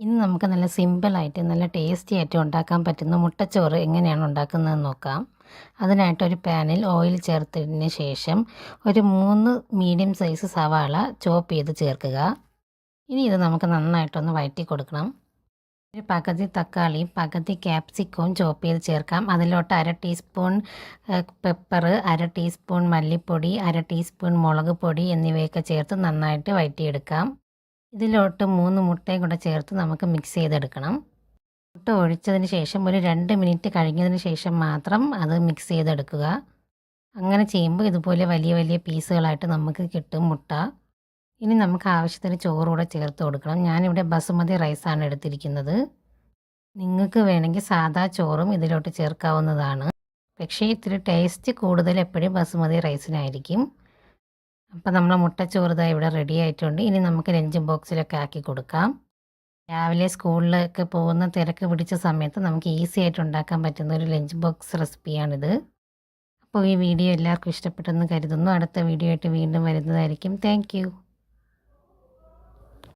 ഇന്ന് നമുക്ക് നല്ല സിമ്പിളായിട്ട് നല്ല ടേസ്റ്റി ആയിട്ട് ഉണ്ടാക്കാൻ പറ്റുന്ന മുട്ടച്ചോറ് എങ്ങനെയാണ് ഉണ്ടാക്കുന്നതെന്ന് നോക്കാം. അതിനായിട്ട് ഒരു പാനിൽ ഓയിൽ ചേർത്തതിന് ശേഷം ഒരു 3 മീഡിയം സൈസ് സവാള ചോപ്പ് ചെയ്ത് ചേർക്കുക. ഇനി ഇത് നമുക്ക് നന്നായിട്ടൊന്ന് വഴറ്റി കൊടുക്കണം. ഒരു പകുതി തക്കാളിയും പകുതി ക്യാപ്സിക്കവും ചോപ്പ് ചെയ്ത് ചേർക്കാം. അതിലോട്ട് 1/2 ടീസ്പൂൺ പെപ്പർ, 1/2 ടീസ്പൂൺ മല്ലിപ്പൊടി, 1/2 ടീസ്പൂൺ മുളക് പൊടി എന്നിവയൊക്കെ ചേർത്ത് നന്നായിട്ട് വഴറ്റിയെടുക്കാം. ഇതിലോട്ട് 3 മുട്ടയും കൂടെ ചേർത്ത് നമുക്ക് മിക്സ് ചെയ്തെടുക്കണം. മുട്ട ഒഴിച്ചതിന് ശേഷം ഒരു 2 മിനിറ്റ് കഴിഞ്ഞതിന് ശേഷം മാത്രം അത് മിക്സ് ചെയ്തെടുക്കുക. അങ്ങനെ ചെയ്യുമ്പോൾ ഇതുപോലെ വലിയ വലിയ പീസുകളായിട്ട് നമുക്ക് കിട്ടും മുട്ട. ഇനി നമുക്ക് ആവശ്യത്തിന് ചോറ് കൂടെ ചേർത്ത് കൊടുക്കണം. ഞാനിവിടെ ബസുമതി റൈസാണ് എടുത്തിരിക്കുന്നത്. നിങ്ങൾക്ക് വേണമെങ്കിൽ സാദാ ചോറും ഇതിലോട്ട് ചേർക്കാവുന്നതാണ്. പക്ഷേ ഇത്തിരി ടേസ്റ്റ് കൂടുതൽ എപ്പോഴും ബസുമതി റൈസിനായിരിക്കും. അപ്പോൾ നമ്മളെ മുട്ടച്ചോറ് ദാ ഇവിടെ റെഡി ആയിട്ടുണ്ട്. ഇനി നമുക്ക് ലഞ്ച് ബോക്സിലൊക്കെ ആക്കി കൊടുക്കാം. രാവിലെ സ്കൂളിലൊക്കെ പോകുന്ന തിരക്ക് പിടിച്ച സമയത്ത് നമുക്ക് ഈസി ആയിട്ട് ഉണ്ടാക്കാൻ പറ്റുന്ന ഒരു ലഞ്ച് ബോക്സ് റെസിപ്പിയാണിത്. അപ്പോൾ ഈ വീഡിയോ എല്ലാവർക്കും ഇഷ്ടപ്പെട്ടെന്ന് കരുതുന്നു. അടുത്ത വീഡിയോ ആയിട്ട് വീണ്ടും വരുന്നതായിരിക്കും. Thank you.